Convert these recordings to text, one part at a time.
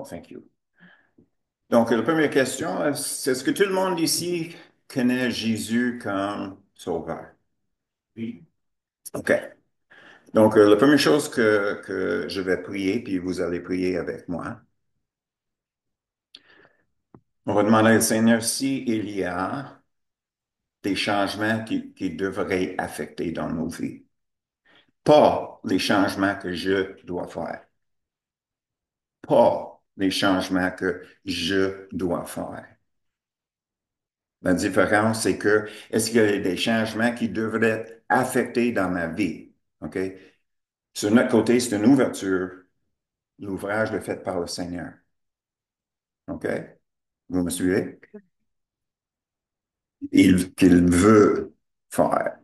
Oh, thank you. Donc, la première question, c'est est-ce que tout le monde ici connaît Jésus comme sauveur? Oui. OK. Donc, la première chose que je vais prier, puis vous allez prier avec moi. On va demander au Seigneur s'il y a des changements qui devraient affecter dans nos vies. Pas les changements que je dois faire. Pas les changements que je dois faire. La différence, c'est que est-ce qu'il y a des changements qui devraient être affectés dans ma vie? OK? Sur notre côté, c'est une ouverture. L'ouvrage est fait par le Seigneur. OK? Vous me suivez? Qu'il veut faire.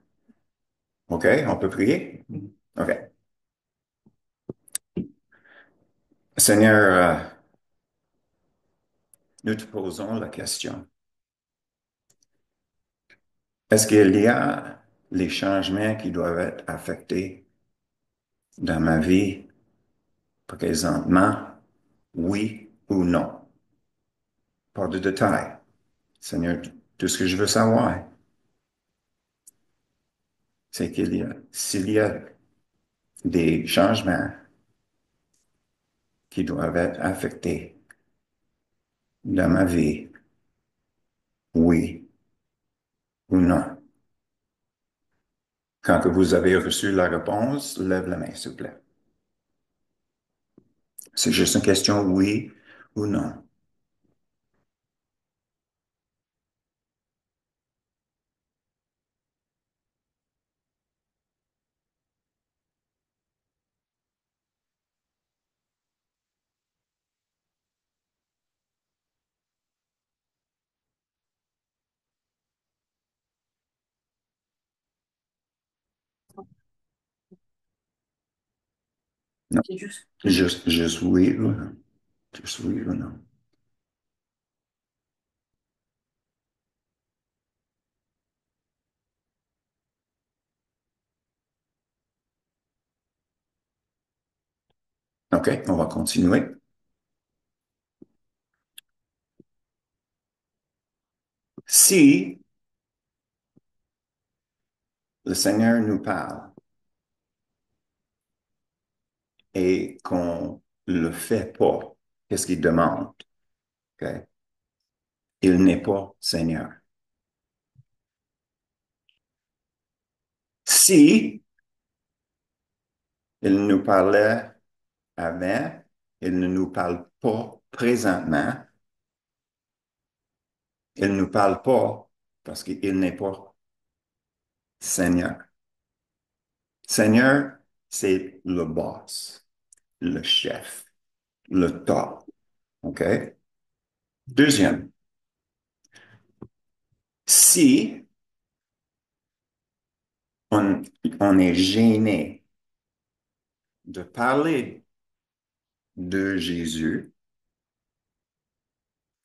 OK? On peut prier? OK. Seigneur, nous te posons la question. Est-ce qu'il y a les changements qui doivent être affectés dans ma vie présentement? Oui ou non? Pas de détails. Seigneur, tout ce que je veux savoir, c'est s'il y a des changements qui doivent être affectés dans ma vie, oui ou non. Quand que vous avez reçu la réponse, lève la main, s'il vous plaît. C'est juste une question oui ou non. Non. Juste oui ou non. Juste oui ou non. OK, on va continuer. Si le Seigneur nous parle et qu'on le fait pas, qu'est-ce qu'il demande? OK? Il n'est pas Seigneur. Si il nous parlait avant, il ne nous parle pas présentement, il ne nous parle pas parce qu'il n'est pas Seigneur. Seigneur, c'est le boss, le chef, le top. OK? Deuxième, si on, on est gêné de parler de Jésus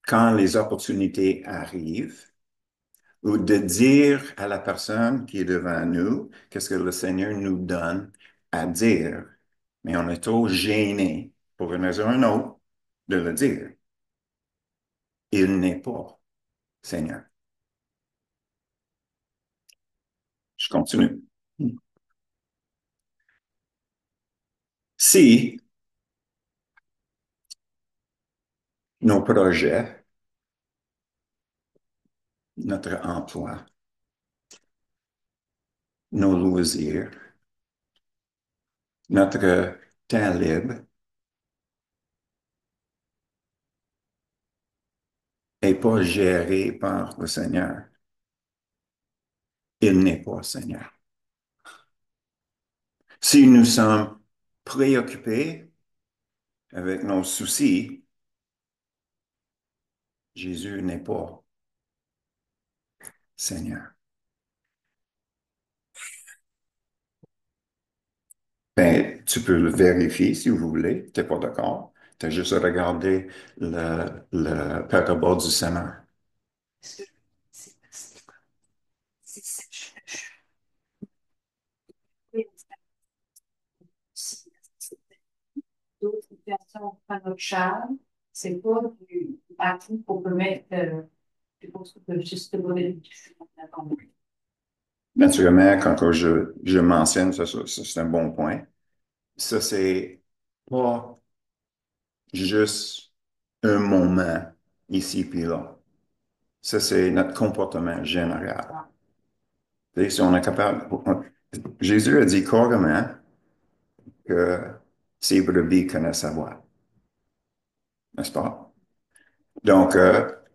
quand les opportunités arrivent, ou de dire à la personne qui est devant nous qu'est-ce que le Seigneur nous donne à dire. Mais on est trop gêné, pour une raison ou une autre, de le dire. Il n'est pas Seigneur. Je continue. Si nos projets, notre emploi, nos loisirs, notre temps libre n'est pas géré par le Seigneur, il n'est pas Seigneur. Si nous sommes préoccupés avec nos soucis, Jésus n'est pas Seigneur. Ben, tu peux le vérifier si vous voulez. Tu n'es pas d'accord. Tu as juste à regarder le parabole du semeur. D'autres personnes prennent notre charme. C'est pas du acquis qu'on peut mettre, c'est pas ce qu'on peut juste donner une. Naturellement, quand je mentionne ça, c'est un bon point. Ça, c'est pas juste un moment ici puis là. Ça, c'est notre comportement général. Tu sais, si on est capable, Jésus a dit carrément que ses brebis connaissent sa voix, n'est-ce pas? Donc,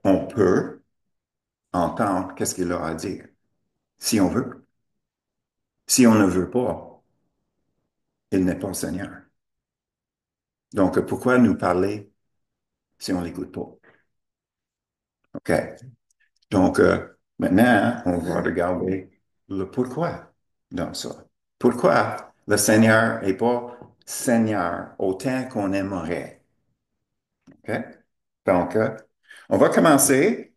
on peut entendre qu'est-ce qu'il a à dire, si on veut. Si on ne veut pas, il n'est pas Seigneur. Donc, pourquoi nous parler si on l'écoute pas? OK. Donc, maintenant, on va regarder le pourquoi dans ça. Pourquoi le Seigneur n'est pas Seigneur autant qu'on aimerait? OK? Donc, on va commencer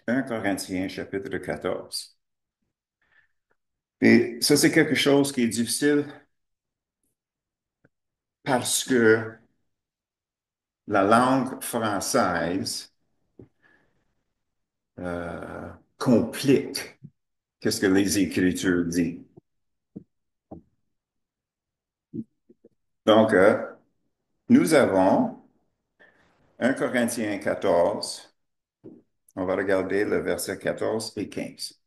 1 Corinthiens chapitre 14. Et ça, c'est quelque chose qui est difficile parce que la langue française complique qu'est-ce que les Écritures disent. Donc, nous avons 1 Corinthiens 14. On va regarder le verset 14 et 15.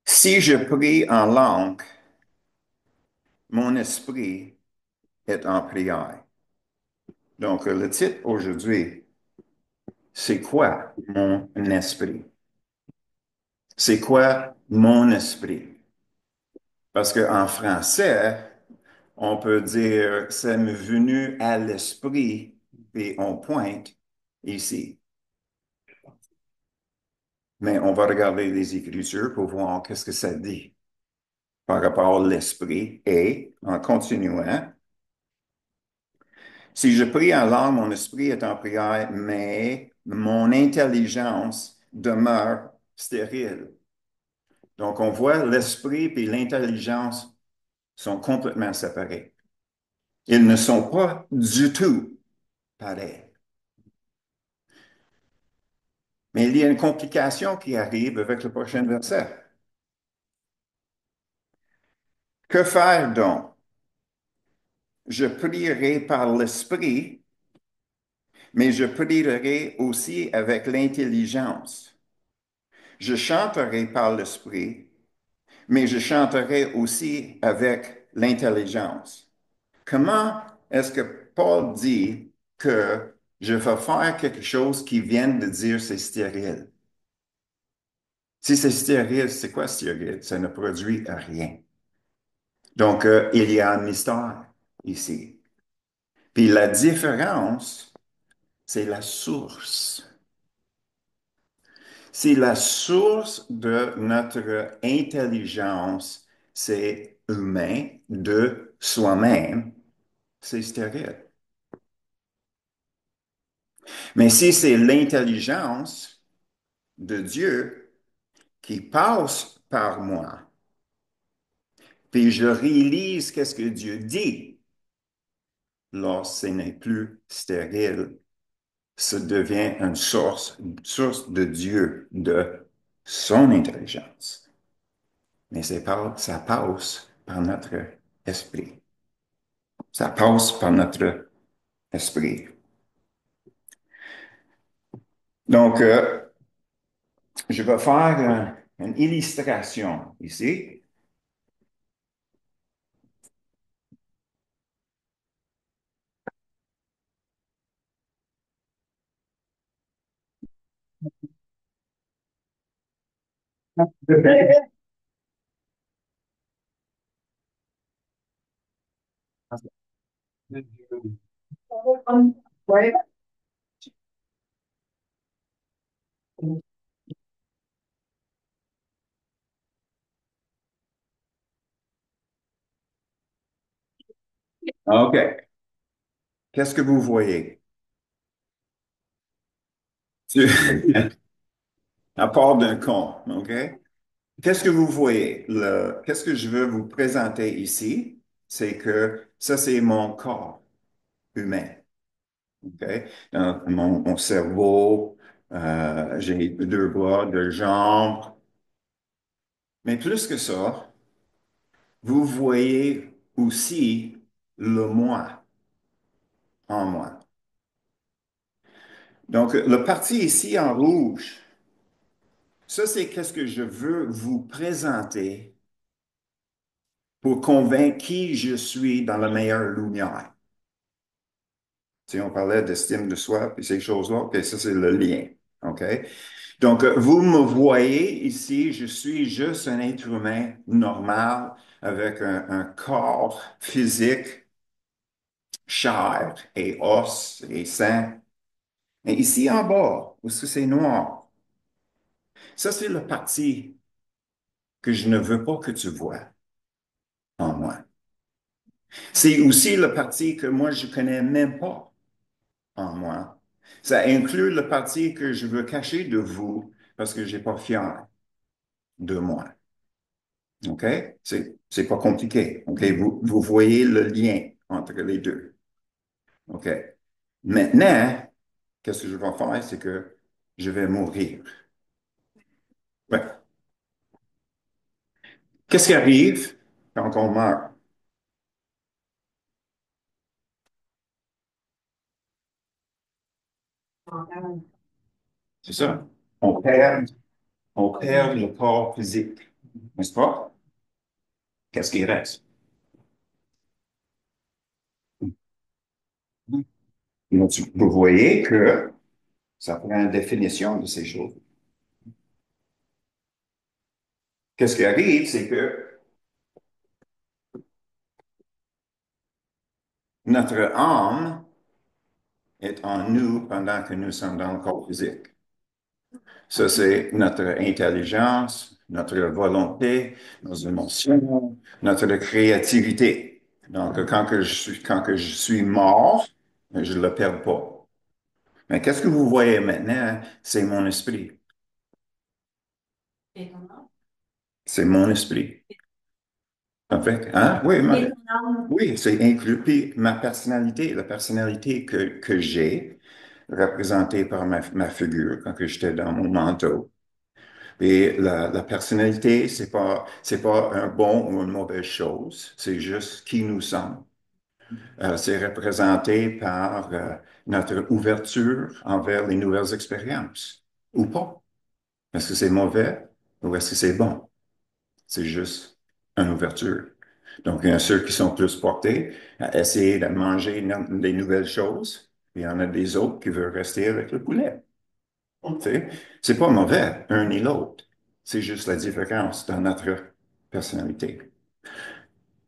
Si je prie en langue, mon esprit est en prière. Donc, le titre aujourd'hui, c'est quoi mon esprit? C'est quoi mon esprit? Parce qu'en français, on peut dire, ça m'est venu à l'esprit, et on pointe ici. Mais on va regarder les Écritures pour voir qu'est-ce que ça dit par rapport à l'esprit. Et en continuant, si je prie en langue, mon esprit est en prière, mais mon intelligence demeure stérile. Donc, on voit l'esprit et l'intelligence sont complètement séparés. Ils ne sont pas du tout pareils. Mais il y a une complication qui arrive avec le prochain verset. Que faire donc? Je prierai par l'esprit, mais je prierai aussi avec l'intelligence. Je chanterai par l'esprit, mais je chanterai aussi avec l'intelligence. Comment est-ce que Paul dit que je vais faire quelque chose qui vient de dire c'est stérile? Si c'est stérile, c'est quoi stérile? Ça ne produit rien. Donc, il y a un mystère ici. Puis la différence, c'est la source. Si la source de notre intelligence, c'est humain, de soi-même, c'est stérile. Mais si c'est l'intelligence de Dieu qui passe par moi, puis je réalise qu'est-ce que Dieu dit, là, ce n'est plus stérile. Ça devient une source de Dieu, de son intelligence. Mais ça passe par notre esprit. Ça passe par notre esprit. Donc, je vais faire une illustration ici. Ouais. OK. Qu'est-ce que vous voyez? Tu- À part d'un con, OK? Qu'est-ce que vous voyez? Qu'est-ce que je veux vous présenter ici? C'est que ça, c'est mon corps humain. OK? Dans mon cerveau, j'ai deux bras, deux jambes. Mais plus que ça, vous voyez aussi le moi en moi. Donc, le parti ici en rouge, ça, c'est qu'est-ce que je veux vous présenter pour convaincre qui je suis dans la meilleure lumière. Si on parlait d'estime de soi, puis ces choses-là, OK, ça, c'est le lien. OK? Donc, vous me voyez ici, je suis juste un être humain normal avec un corps physique, chair et os et sang. Et ici en bas, où c'est noir, ça, c'est le parti que je ne veux pas que tu vois en moi. C'est aussi le parti que moi, je connais même pas en moi. Ça inclut le parti que je veux cacher de vous parce que j'ai pas fier de moi. OK? C'est pas compliqué. OK? Vous voyez le lien entre les deux. OK? Maintenant, qu'est-ce que je vais faire? C'est que je vais mourir. Ouais. Qu'est-ce qui arrive quand on meurt? C'est ça. On perd, on perd le corps physique. N'est-ce pas? Qu'est-ce qui reste? Donc, vous voyez que ça prend une définition de ces choses. Qu'est-ce qui arrive, c'est que notre âme est en nous pendant que nous sommes dans le corps physique. Ça, c'est notre intelligence, notre volonté, nos émotions, notre créativité. Donc, quand que je suis mort, je ne le perds pas. Mais qu'est-ce que vous voyez maintenant? C'est mon esprit. Et ton âme? C'est mon esprit. En fait, hein? Oui, Et ton âme? oui, c'est inclus. Puis ma personnalité, la personnalité que j'ai, représentée par ma figure quand que j'étais dans mon manteau. Et la personnalité, c'est pas un bon ou une mauvaise chose, c'est juste qui nous sommes. C'est représenté par notre ouverture envers les nouvelles expériences, ou pas. Est-ce que c'est mauvais ou est-ce que c'est bon? C'est juste une ouverture. Donc, il y en a ceux qui sont plus portés à essayer de manger des nouvelles choses, et il y en a des autres qui veulent rester avec le poulet. Tu sais, c'est pas mauvais, un ni l'autre. C'est juste la différence dans notre personnalité.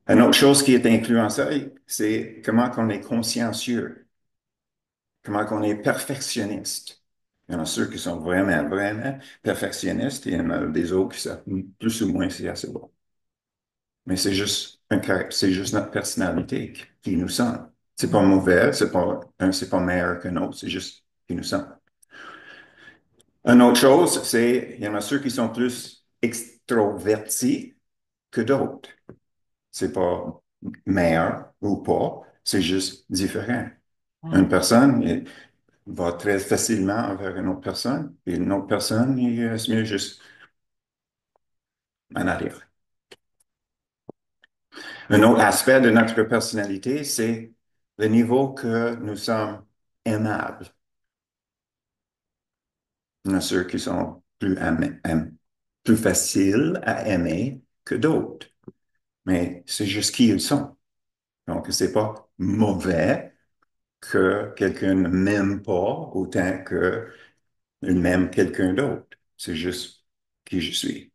Une autre chose qui est inclue en ça, c'est comment qu'on est consciencieux, comment qu'on est perfectionniste. Il y en a ceux qui sont vraiment, vraiment perfectionnistes et il y en a des autres qui savent plus ou moins c'est assez bon. Mais c'est juste notre personnalité qui nous sommes. C'est pas mauvais, c'est pas meilleur que l'autre, c'est juste qui nous sommes. Une autre chose, c'est, il y en a ceux qui sont plus extrovertis que d'autres. C'est pas meilleur ou pas, c'est juste différent. Une personne va très facilement vers une autre personne, et une autre personne, il se met juste en arrière. Un autre aspect de notre personnalité, c'est le niveau que nous sommes aimables. Il y en a ceux qui sont plus faciles à aimer que d'autres, mais c'est juste qui ils sont. Donc, c'est pas mauvais que quelqu'un ne m'aime pas autant qu'il m'aime quelqu'un d'autre. C'est juste qui je suis.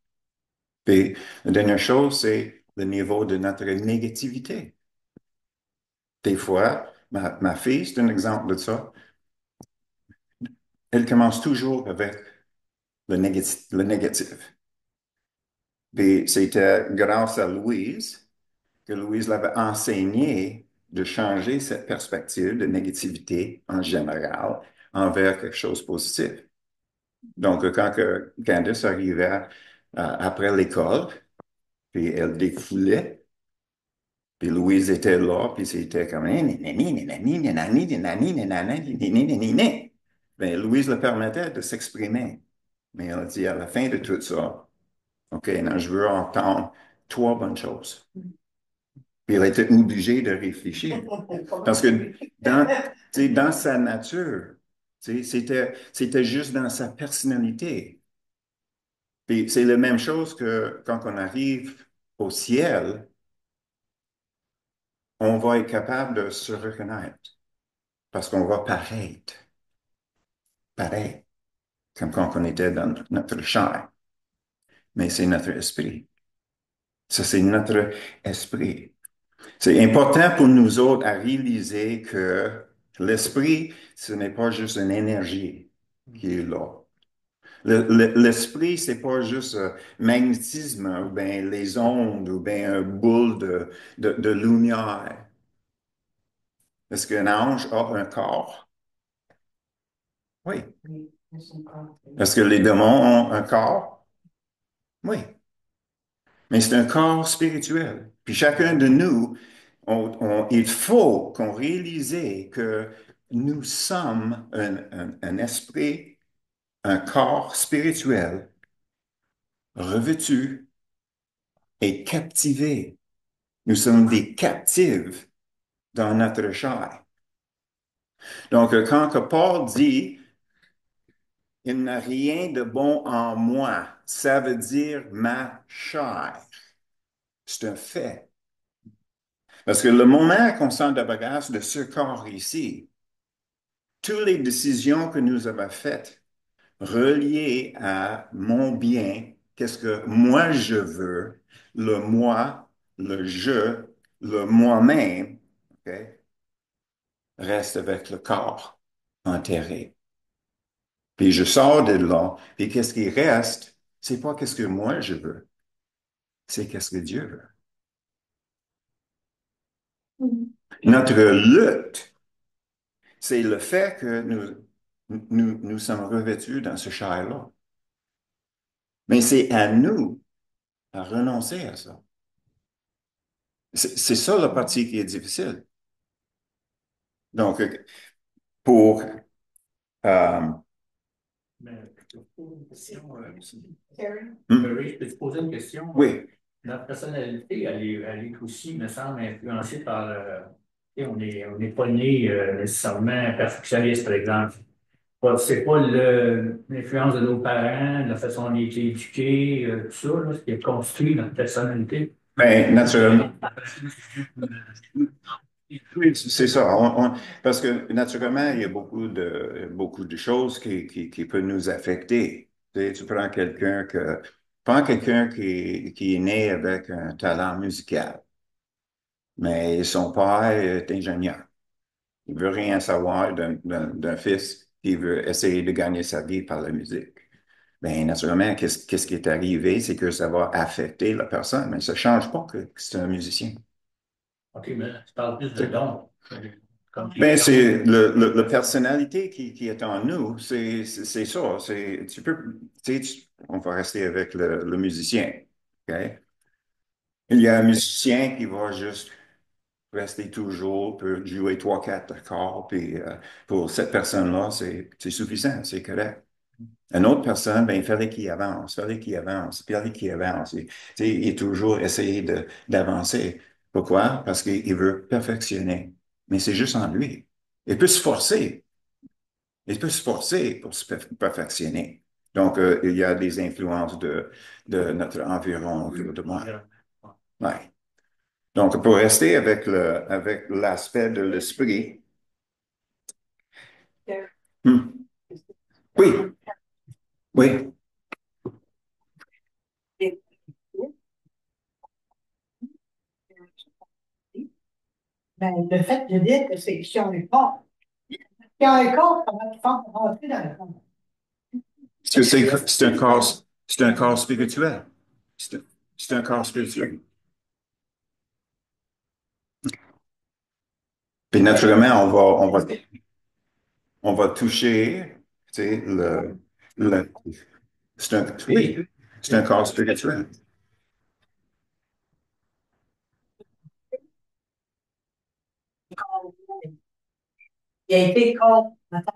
Puis, la dernière chose, c'est le niveau de notre négativité. Des fois, ma fille, c'est un exemple de ça. Elle commence toujours avec le négatif. Puis, c'était grâce à Louise que Louise l'avait enseigné de changer cette perspective de négativité en général envers quelque chose de positif. Donc, quand que Candice arrivait après l'école, puis elle défoulait, puis Louise était là, puis c'était comme ben, Louise le permettait de s'exprimer. Mais elle a dit à la fin de tout ça, OK, non, je veux entendre trois bonnes choses. Puis elle était obligée de réfléchir. Parce que dans, tu sais, dans sa nature, tu sais, c'était juste dans sa personnalité. Puis c'est la même chose que quand on arrive au ciel, on va être capable de se reconnaître parce qu'on va paraître, pareil, comme quand on était dans notre chair. Mais c'est notre esprit. Ça, c'est notre esprit. C'est important pour nous autres à réaliser que l'esprit, ce n'est pas juste une énergie qui est là. L'esprit, c'est pas juste magnétisme ou bien les ondes ou bien un boule de lumière. Est-ce qu'un ange a un corps? Oui. Est-ce que les démons ont un corps? Oui. Mais c'est un corps spirituel. Puis chacun de nous, il faut qu'on réalise que nous sommes un esprit, un corps spirituel revêtu et captivé. Nous sommes des captives dans notre chair. Donc, quand que Paul dit, il n'a rien de bon en moi, ça veut dire ma chair. C'est un fait. Parce que le moment qu'on sent de bagage de ce corps ici, toutes les décisions que nous avons faites reliées à mon bien, qu'est-ce que moi je veux, le moi, le je, le moi-même, OK, reste avec le corps enterré. Puis je sors de là, puis qu'est-ce qui reste, c'est pas qu'est-ce que moi je veux, c'est qu'est-ce que Dieu veut. Notre lutte, c'est le fait que nous sommes revêtus dans ce chair-là. Mais c'est à nous à renoncer à ça. C'est ça la partie qui est difficile. Donc, pour... euh, Mais je peux te poser une question. hmm? Je peux te poser une question. Oui, Notre personnalité, elle est aussi, me semble, influencée par. On n'est pas né nécessairement perfectionniste, par exemple. C'est pas l'influence de nos parents, la façon dont on a été éduqués, tout ça, là, ce qui a construit notre personnalité. bien, naturellement. Oui, c'est ça. Parce que naturellement, il y a beaucoup de choses qui peuvent nous affecter. Tu prends prends quelqu'un qui est né avec un talent musical, mais son père est ingénieur. Il veut rien savoir d'un fils qui veut essayer de gagner sa vie par la musique. Bien, naturellement, qu'est-ce qui est arrivé, c'est que ça va affecter la personne, mais ça ne change pas que c'est un musicien. OK, mais tu parles plus de dons. Comme des Ben, dons. c'est la personnalité qui est en nous, c'est ça. Tu peux, on va rester avec le musicien. OK? Il y a un musicien qui va juste rester toujours, peut jouer trois, quatre accords, puis pour cette personne-là, c'est suffisant, c'est correct. Une autre personne, ben, il fallait qu'il avance, fallait qu'il avance, fallait qu'il avance. Il est toujours essayé d'avancer. Pourquoi? Parce qu'il veut perfectionner. Mais c'est juste en lui. Il peut se forcer. Il peut se forcer pour se perfectionner. Donc, il y a des influences de notre environnement autour de moi. Ouais. Donc, pour rester avec l'aspect de l'esprit, hmm, oui, oui. Ben, le fait de dire que c'est si on est pas, si on est corps, comment tu fais pour rentrer dans le fond? Parce que c'est un corps spirituel. C'est un, c'est un corps spirituel. Puis naturellement, on va toucher, tu sais, le, c'est un, oui. C'est un corps spirituel. Il a été corps en terre.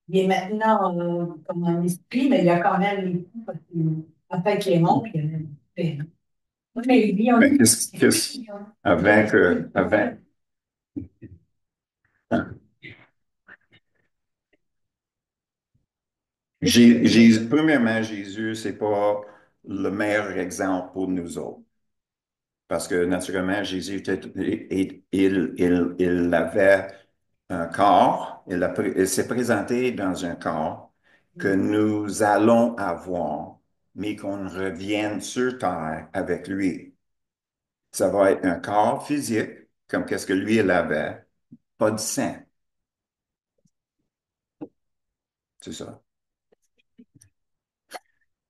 Il est maintenant comme un esprit, mais il y a quand même les coups parce que après qu'il est mort, il y a même. Mais il y a Mais avant, premièrement, Jésus, c'est pas le meilleur exemple pour nous autres. Parce que naturellement, Jésus il avait un corps, il s'est présenté dans un corps que nous allons avoir, mais qu'on revienne sur terre avec lui. Ça va être un corps physique, comme qu'est-ce que lui, il avait, pas de sang. C'est ça.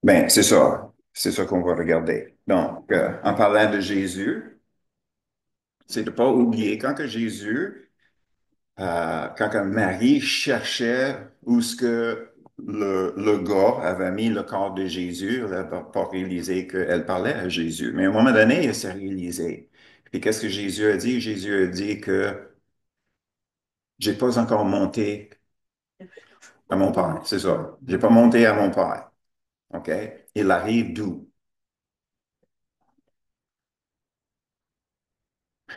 Ben, c'est ça. C'est ça qu'on va regarder. Donc, en parlant de Jésus, c'est de ne pas oublier quand que Jésus, quand que Marie cherchait où ce que le gars avait mis le corps de Jésus, elle n'avait pas réalisé qu'elle parlait à Jésus. Mais à un moment donné, elle s'est réalisée. Puis qu'est-ce que Jésus a dit? Jésus a dit que j'ai pas encore monté à mon Père. C'est ça. J'ai pas monté à mon Père. OK? Il arrive d'où?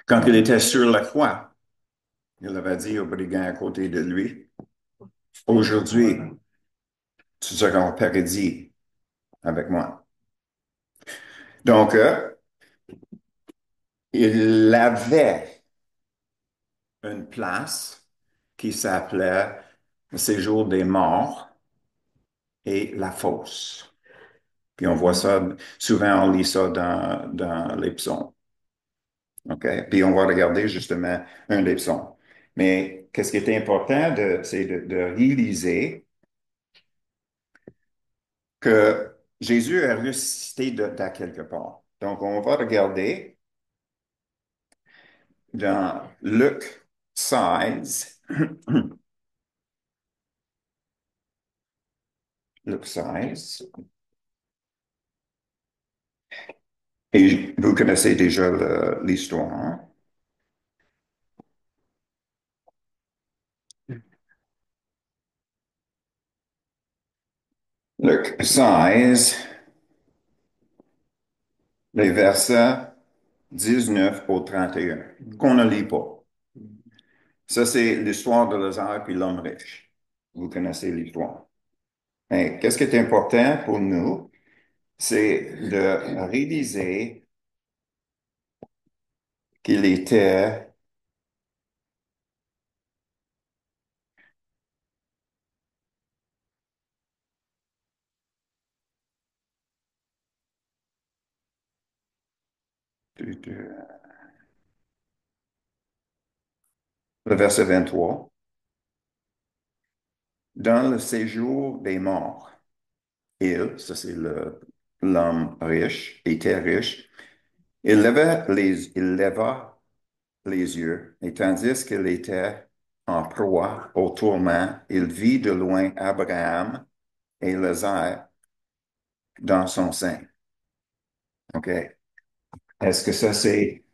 Quand il était sur la croix, il avait dit au brigand à côté de lui, aujourd'hui, tu seras au paradis avec moi. Donc, il avait une place qui s'appelait le séjour des morts et la fosse. Puis on voit ça, souvent on lit ça dans les psaumes. OK? Puis on va regarder justement un des psaumes. Mais qu'est-ce qui est important, c'est de réaliser que Jésus a ressuscité d'à quelque part. Donc, on va regarder dans Luc 16. Luc 16. Et vous connaissez déjà l'histoire. Luc 16, les versets 19 au 31, qu'on ne lit pas. Ça, c'est l'histoire de Lazare puis l'homme riche. Vous connaissez l'histoire. Mais qu'est-ce qui est important pour nous, c'est de réaliser qu'il était le verset 23, dans le séjour des morts. Il, ça c'est l'homme riche, était riche, il leva les yeux, et tandis qu'il était en proie au tourment, il vit de loin Abraham et Lazare dans son sein. OK? Est-ce que ça, c'est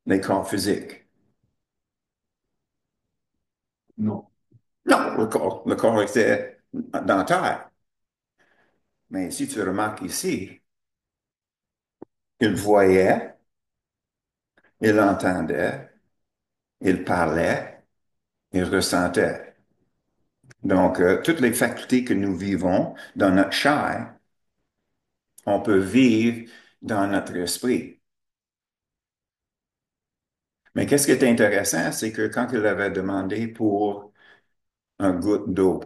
les corps physiques? Non. Non, le corps était dans la terre. Mais si tu remarques ici, il voyait, il entendait, il parlait, il ressentait. Donc, toutes les facultés que nous vivons dans notre chair, on peut vivre dans notre esprit. Mais qu'est-ce qui est intéressant, c'est que quand il avait demandé pour un goutte d'eau,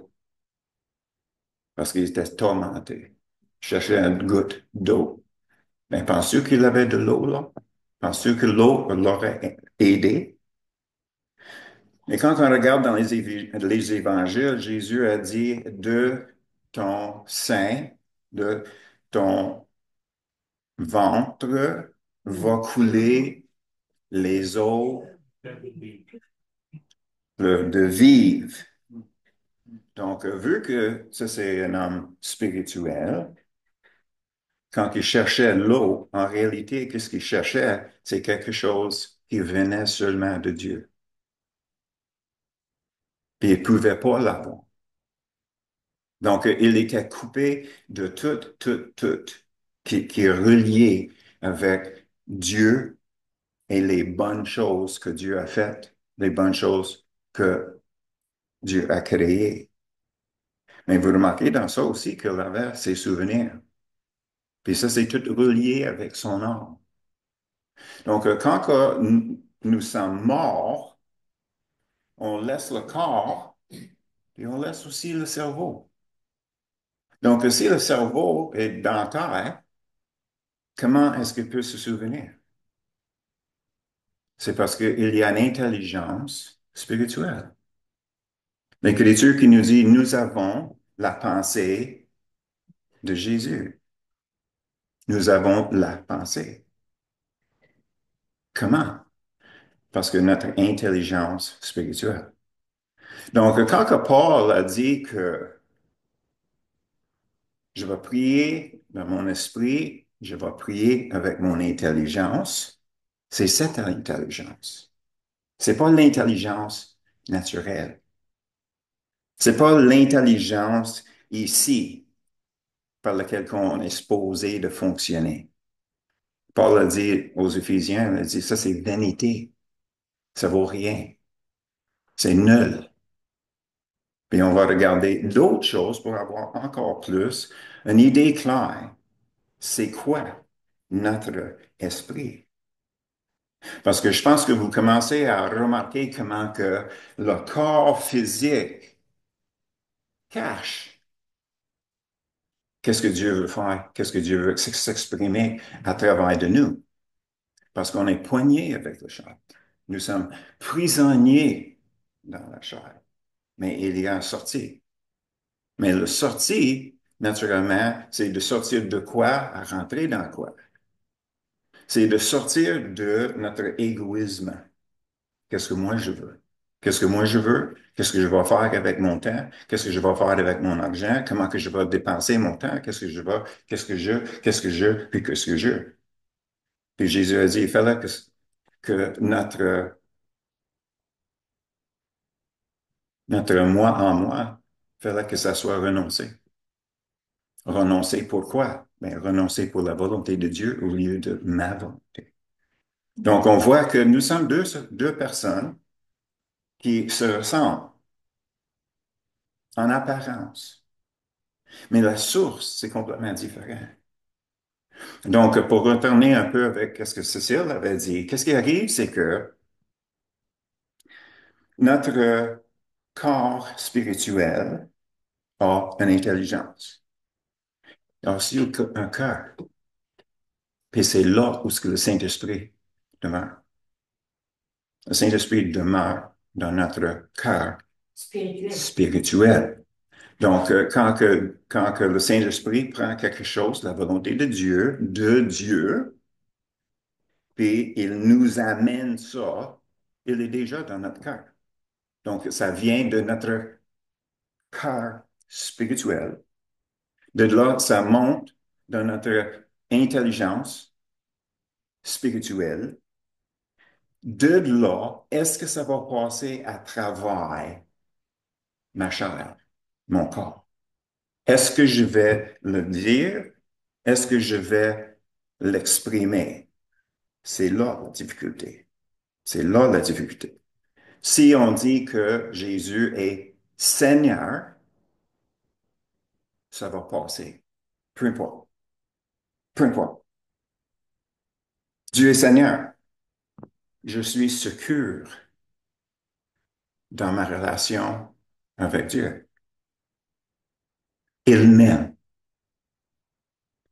parce qu'il était tourmenté, il cherchait une goutte d'eau. Mais penses-tu qu'il avait de l'eau là? Penses-tu que l'eau l'aurait aidé? Et quand on regarde dans les évangiles, Jésus a dit de ton sein, de ton ventre va couler les eaux de vivre. Donc, vu que ça, c'est un homme spirituel, quand il cherchait l'eau, en réalité, qu'est-ce qu'il cherchait? C'est quelque chose qui venait seulement de Dieu. Puis il ne pouvait pas l'avoir. Donc, il était coupé de tout, qui est relié avec Dieu et les bonnes choses que Dieu a faites, les bonnes choses que Dieu a créées. Mais vous remarquez dans ça aussi qu'il avait ses souvenirs. Puis ça, c'est tout relié avec son âme. Donc, quand nous sommes morts, on laisse le corps, puis on laisse aussi le cerveau. Donc, si le cerveau est dans terre, comment est-ce qu'il peut se souvenir? C'est parce qu'il y a une intelligence spirituelle. L'Écriture qui nous dit, nous avons la pensée de Jésus. Nous avons la pensée. Comment? Parce que notre intelligence spirituelle. Donc, quand que Paul a dit que je vais prier dans mon esprit, je vais prier avec mon intelligence, c'est cette intelligence. C'est pas l'intelligence naturelle. C'est pas l'intelligence ici par laquelle on est supposé de fonctionner. Paul a dit aux Éphésiens, il a dit, ça c'est vanité, ça vaut rien, c'est nul. Puis on va regarder d'autres choses pour avoir encore plus une idée claire. C'est quoi notre esprit? Parce que je pense que vous commencez à remarquer comment que le corps physique cache qu'est-ce que Dieu veut faire, qu'est-ce que Dieu veut s'exprimer à travers de nous. Parce qu'on est poigné avec le chair. Nous sommes prisonniers dans la chair. Mais il y a une sortie. Mais le sortie, naturellement, c'est de sortir de quoi à rentrer dans quoi. C'est de sortir de notre égoïsme. Qu'est-ce que moi je veux? Qu'est-ce que moi je veux? Qu'est-ce que je vais faire avec mon temps? Qu'est-ce que je vais faire avec mon argent? Comment que je vais dépenser mon temps? Puis qu'est-ce que je. Puis Jésus a dit, il fallait que notre moi en moi, il fallait que ça soit renoncé. Renoncer pourquoi? Ben, renoncer pour la volonté de Dieu au lieu de ma volonté. Donc, on voit que nous sommes deux personnes qui se ressemblent en apparence, mais la source, c'est complètement différent. Donc, pour retourner un peu avec ce que Cécile avait dit, qu'est-ce qui arrive, c'est que notre corps spirituel a une intelligence, il a aussi un cœur. Puis c'est là où ce que le Saint-Esprit demeure. Le Saint-Esprit demeure dans notre cœur spirituel. Donc, quand que le Saint-Esprit prend quelque chose, la volonté de Dieu, puis il nous amène ça, il est déjà dans notre cœur. Donc, ça vient de notre cœur spirituel. De là, ça monte dans notre intelligence spirituelle. De là, est-ce que ça va passer à travers ma chair, mon corps? Est-ce que je vais le dire? Est-ce que je vais l'exprimer? C'est là la difficulté. C'est là la difficulté. Si on dit que Jésus est Seigneur, ça va passer. Peu importe. Peu importe. Dieu est Seigneur. Je suis secure dans ma relation avec Dieu. Il m'aime.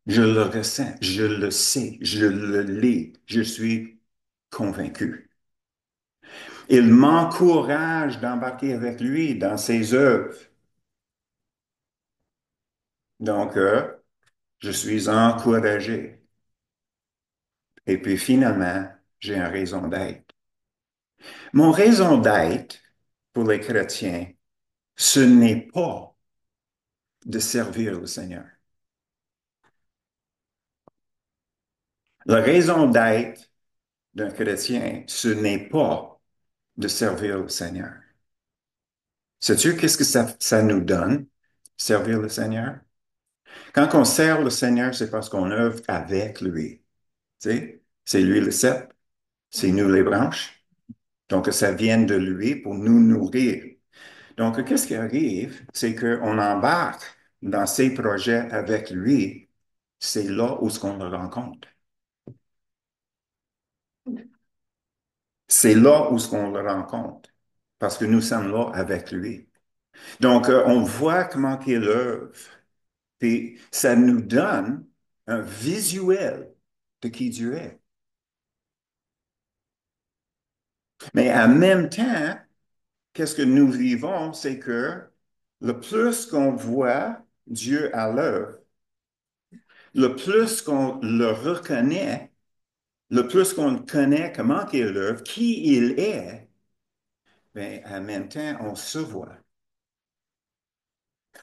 Je le ressens, je le sais, je le lis, je suis convaincu. Il m'encourage d'embarquer avec lui dans ses œuvres. Donc, je suis encouragé. Et puis finalement, j'ai une raison d'être. Mon raison d'être pour les chrétiens, ce n'est pas de servir le Seigneur. La raison d'être d'un chrétien, ce n'est pas de servir le Seigneur. Sais-tu qu'est-ce que ça nous donne, servir le Seigneur? Quand on sert le Seigneur, c'est parce qu'on œuvre avec lui. Tu sais, c'est lui le cep, c'est nous les branches. Donc, ça vient de lui pour nous nourrir. Donc, qu'est-ce qui arrive? C'est qu'on embarque dans ces projets avec lui. C'est là où ce qu'on le rencontre. C'est là où ce qu'on le rencontre. Parce que nous sommes là avec lui. Donc, on voit comment il œuvre. Puis, ça nous donne un visuel de qui Dieu est. Mais en même temps, qu'est-ce que nous vivons, c'est que le plus qu'on voit Dieu à l'œuvre, le plus qu'on le reconnaît, le plus qu'on connaît comment il œuvre, qui il est, bien, en même temps, on se voit.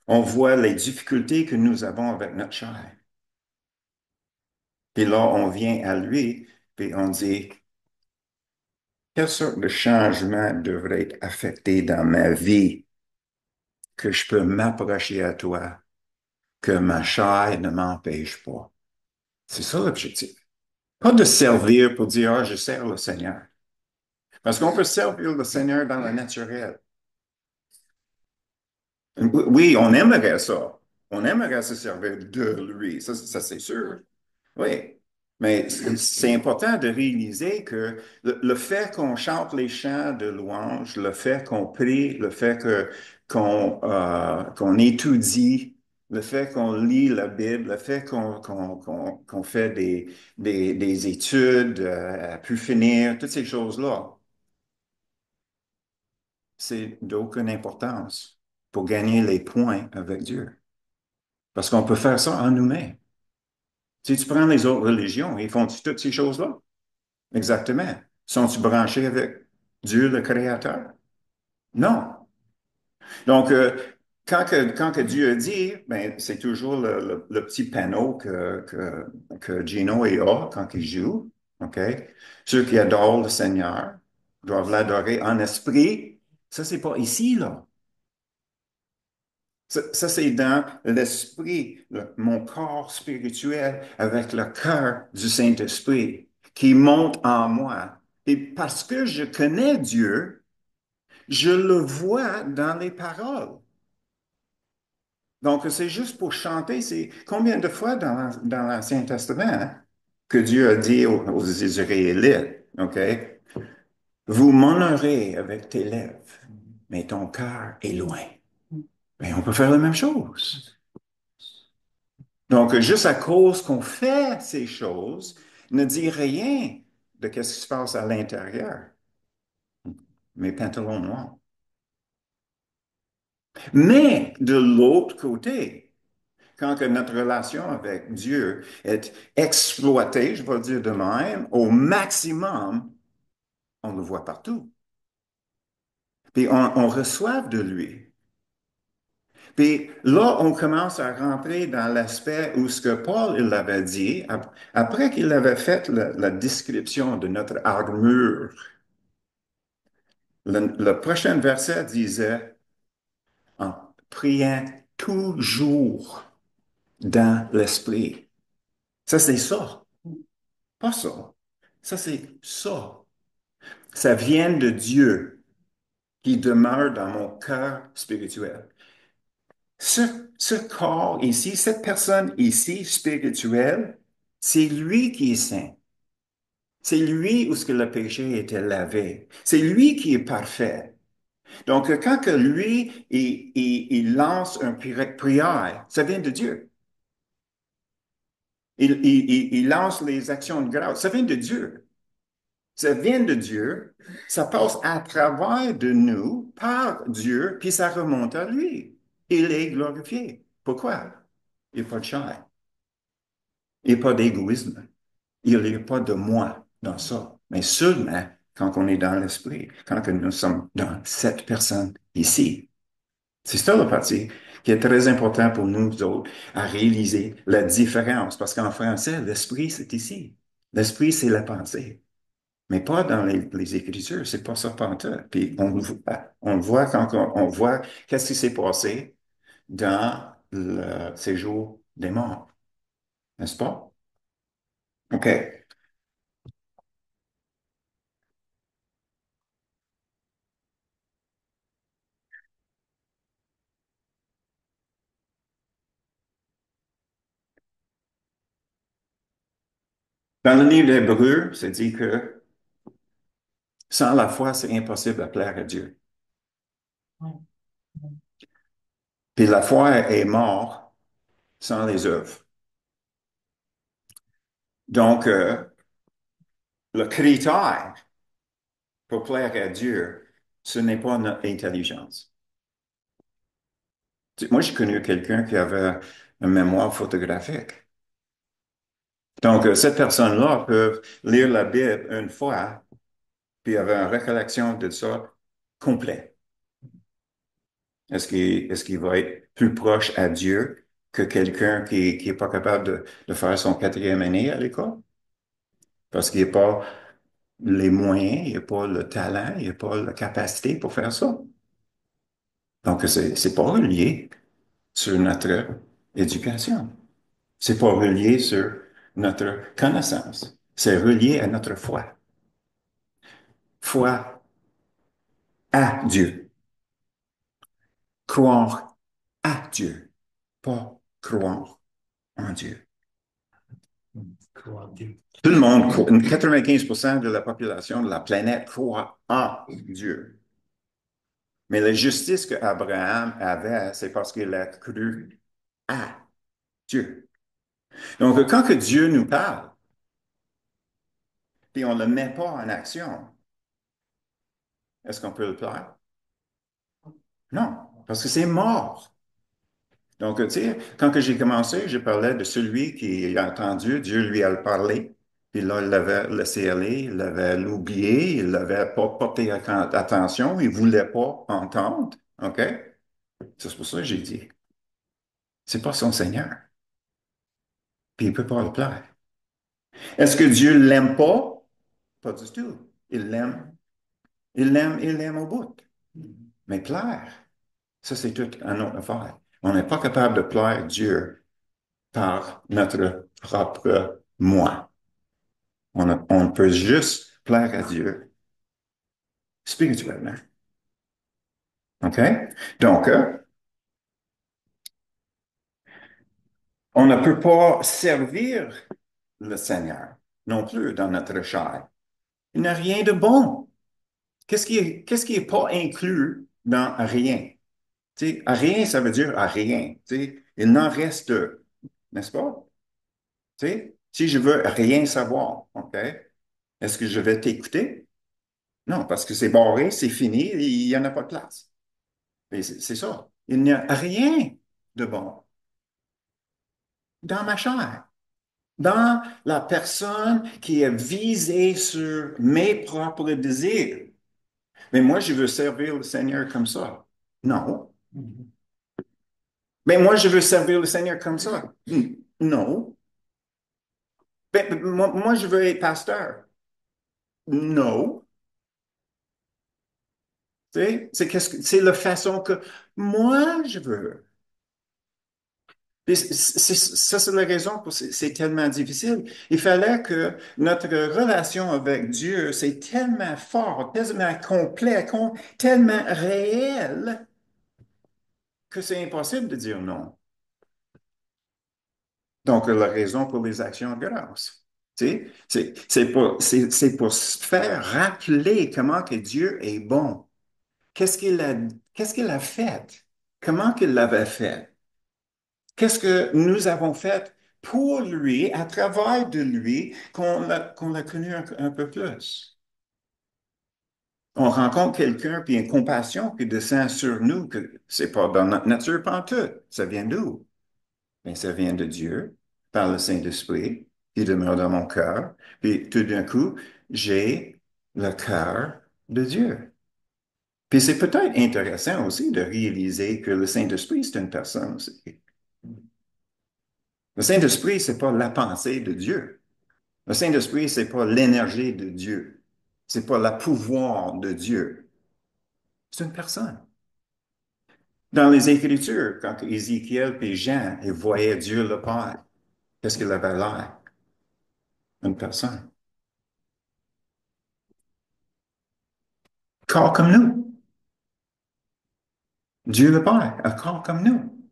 On voit les difficultés que nous avons avec notre chair. Puis là, on vient à lui, puis on dit, quelle sorte de changement devrait être affecté dans ma vie que je peux m'approcher à toi, que ma chair ne m'empêche pas? C'est ça l'objectif. Pas de servir pour dire, ah, je sers le Seigneur. Parce qu'on peut servir le Seigneur dans le naturel. Oui, on aimerait ça. On aimerait se servir de lui. Ça c'est sûr. Oui. Mais c'est important de réaliser que le fait qu'on chante les chants de louange, le fait qu'on prie, le fait qu'on étudie, le fait qu'on lit la Bible, le fait qu'on fait des études à pu finir, toutes ces choses-là, c'est d'aucune importance pour gagner les points avec Dieu. Parce qu'on peut faire ça en nous-mêmes. Si tu prends les autres religions, ils font toutes ces choses-là. Exactement. Sont-ils branchés avec Dieu le Créateur? Non. Donc, quand que Dieu a dit, ben, c'est toujours le petit panneau que Gino a quand il joue. OK? Ceux qui adorent le Seigneur doivent l'adorer en esprit. Ça, c'est pas ici, là. Ça, c'est dans l'esprit, mon corps spirituel avec le cœur du Saint-Esprit qui monte en moi. Et parce que je connais Dieu, je le vois dans les paroles. Donc, c'est juste pour chanter. C'est combien de fois dans l'Ancien Testament hein, que Dieu a dit aux Israélites, OK? Vous m'honorez avec tes lèvres, mais ton cœur est loin. Mais on peut faire la même chose. Donc, juste à cause qu'on fait ces choses, ne dit rien de ce qui se passe à l'intérieur. Mes pantalons noirs. Mais de l'autre côté, quand que notre relation avec Dieu est exploitée, je vais dire de même, au maximum, on le voit partout. Puis on reçoit de lui. Puis là, on commence à rentrer dans l'aspect où ce que Paul il avait dit, après qu'il avait fait la description de notre armure, le prochain verset disait, en priant toujours dans l'esprit. Ça, c'est ça. Pas ça. Ça, c'est ça. Ça vient de Dieu qui demeure dans mon cœur spirituel. Ce, ce corps ici, cette personne ici spirituelle, c'est lui qui est saint. C'est lui où ce que le péché était lavé. C'est lui qui est parfait. Donc, quand que lui, il lance une prière, ça vient de Dieu. Il lance les actions de grâce, ça vient de Dieu. Ça vient de Dieu, ça passe à travers de nous, par Dieu, puis ça remonte à lui. Il est glorifié. Pourquoi? Il n'y a pas de chair. Il n'y a pas d'égoïsme. Il n'y a pas de moi dans ça. Mais seulement quand on est dans l'esprit, quand que nous sommes dans cette personne ici. C'est ça la partie qui est très important pour nous autres à réaliser la différence. Parce qu'en français, l'esprit, c'est ici. L'esprit, c'est la pensée. Mais pas dans les Écritures, c'est pas ça pantoute. Puis on le voit quand on voit qu'est-ce qui s'est passé dans le séjour des morts, n'est-ce pas? OK. Dans le livre d'Hébreux, c'est dit que sans la foi, c'est impossible de plaire à Dieu. Puis la foi est morte sans les œuvres. Donc, le critère pour plaire à Dieu, ce n'est pas notre intelligence. Moi, j'ai connu quelqu'un qui avait une mémoire photographique. Donc, cette personne-là peut lire la Bible une fois, puis avoir une récollection de ça complet. Est-ce qu'il va être plus proche à Dieu que quelqu'un qui est pas capable de faire son quatrième année à l'école? Parce qu'il n'a pas les moyens, il n'a pas le talent, il n'a pas la capacité pour faire ça. Donc, c'est pas relié sur notre éducation. C'est pas relié sur notre connaissance. C'est relié à notre foi. Foi à Dieu. Croire à Dieu, pas croire en Dieu. Croire Dieu. Tout le monde, 95% de la population de la planète croit en Dieu. Mais la justice qu'Abraham avait, c'est parce qu'il a cru à Dieu. Donc, quand que Dieu nous parle, puis on ne le met pas en action, est-ce qu'on peut le plaire? Non, parce que c'est mort. Donc, tu sais, quand que j'ai commencé, je parlais de celui qui a entendu, Dieu lui a parlé, puis là, il l'avait laissé aller, il l'avait oublié, il l'avait pas porté attention, il voulait pas entendre, OK? C'est pour ça que j'ai dit, c'est pas son Seigneur, puis il peut pas le plaire. Est-ce que Dieu l'aime pas? Pas du tout. Il l'aime, il l'aime au bout. Mais plaire, ça c'est toute une autre affaire. On n'est pas capable de plaire Dieu par notre propre moi. On peut juste plaire à Dieu spirituellement. OK? Donc, on ne peut pas servir le Seigneur non plus dans notre chair. Il n'y a rien de bon. Qu'est-ce qui est pas inclus dans rien? Tu sais, à rien, ça veut dire à rien. Tu sais, il n'en reste, n'est-ce pas? Tu sais, si je veux rien savoir, OK? Est-ce que je vais t'écouter? Non, parce que c'est barré, c'est fini, il n'y en a pas de place. Et c'est ça. Il n'y a rien de bon dans ma chair, dans la personne qui est visée sur mes propres désirs. Mais moi, je veux servir le Seigneur comme ça. Non. Mais moi, je veux servir le Seigneur comme ça. Non. Ben, moi, je veux être pasteur. Non. Tu sais, c'est la façon que moi, je veux. Et ça, c'est la raison pour c'est tellement difficile. Il fallait que notre relation avec Dieu, c'est tellement fort, tellement complet, tellement réel, que c'est impossible de dire non. Donc, la raison pour les actions de grâce. Tu sais, c'est pour se faire rappeler comment que Dieu est bon. Qu'est-ce qu'il a fait? Comment qu'il l'avait fait? Qu'est-ce que nous avons fait pour lui, à travers de lui, qu'on l'a connu un peu plus? On rencontre quelqu'un, puis une compassion qui descend sur nous, que c'est pas dans notre nature pantoute. Ça vient d'où? Bien, ça vient de Dieu, par le Saint-Esprit, qui demeure dans mon cœur. Puis tout d'un coup, j'ai le cœur de Dieu. Puis c'est peut-être intéressant aussi de réaliser que le Saint-Esprit, c'est une personne aussi. Le Saint-Esprit, c'est pas la pensée de Dieu. Le Saint-Esprit, c'est pas l'énergie de Dieu. C'est pas le pouvoir de Dieu. C'est une personne. Dans les Écritures, quand Ézéchiel et Jean ils voyaient Dieu le Père, qu'est-ce qu'il avait l'air? Une personne. Corps comme nous. Dieu le Père, un corps comme nous.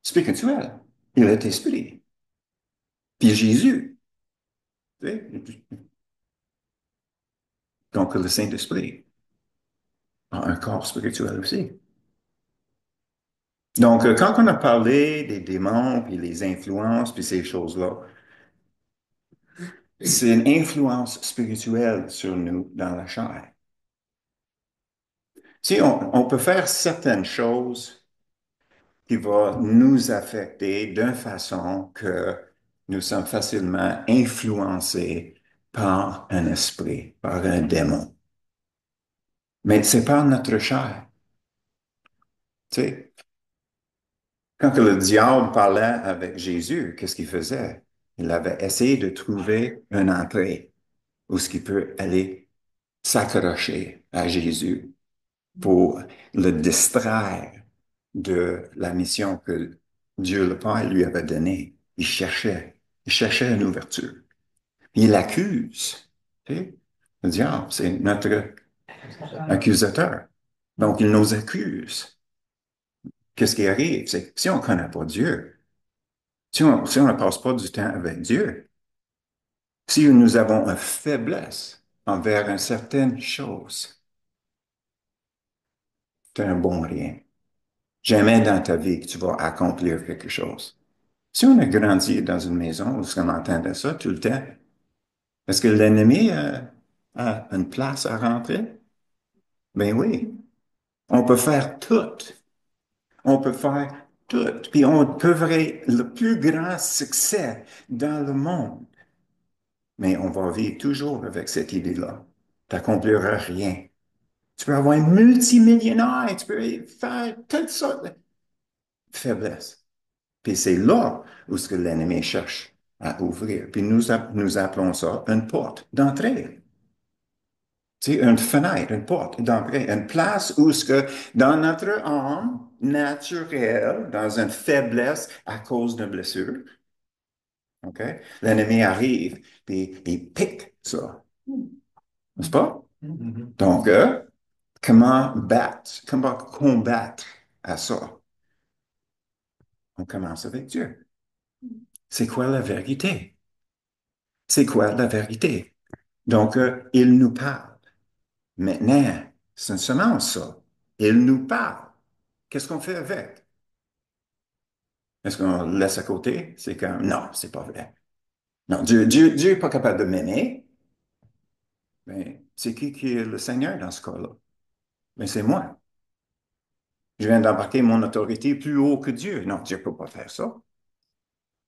Spirituel. Il est esprit. Puis Jésus. Tu sais, donc le Saint-Esprit a un corps spirituel aussi. Donc, quand on a parlé des démons, puis les influences, puis ces choses-là, c'est une influence spirituelle sur nous dans la chair. Si on peut faire certaines choses qui vont nous affecter d'une façon que nous sommes facilement influencés par un esprit, par un démon. Mais c'est pas notre chair. Tu sais, quand que le diable parlait avec Jésus, qu'est-ce qu'il faisait? Il avait essayé de trouver une entrée où ce qui peut aller s'accrocher à Jésus pour le distraire de la mission que Dieu le Père lui avait donnée. Il cherchait une ouverture. Il accuse. Tu sais, le diable, c'est notre accusateur. Donc, il nous accuse. Qu'est-ce qui arrive? C'est que si on ne connaît pas Dieu, si on ne passe pas du temps avec Dieu, si nous avons une faiblesse envers une certaine chose, c'est un bon rien. Jamais dans ta vie que tu vas accomplir quelque chose. Si on a grandi dans une maison où on entendait ça tout le temps, est-ce que l'ennemi a une place à rentrer? Ben oui. On peut faire tout. On peut faire tout. Puis on peut avoir le plus grand succès dans le monde. Mais on va vivre toujours avec cette idée-là. Tu n'accompliras rien. Tu peux avoir un multimillionnaire, tu peux faire toutes sortes de faiblesses. Puis c'est là où ce que l'ennemi cherche à ouvrir. Puis nous appelons ça une porte d'entrée. Tu sais, une fenêtre, une porte d'entrée, une place où ce que dans notre âme naturelle, dans une faiblesse à cause d'une blessure, OK? L'ennemi arrive puis il pique ça, n'est-ce pas? Mhm. Donc, comment combattre à ça? On commence avec Dieu. C'est quoi la vérité? C'est quoi la vérité? Donc, il nous parle. Maintenant, c'est une semence, ça. Il nous parle. Qu'est-ce qu'on fait avec? Est-ce qu'on le laisse à côté? C'est comme, non, c'est pas vrai. Non, Dieu n'est pas capable de m'aimer. Mais c'est qui est le Seigneur dans ce cas-là? Mais c'est moi. Je viens d'embarquer mon autorité plus haut que Dieu. Non, Dieu ne peut pas faire ça.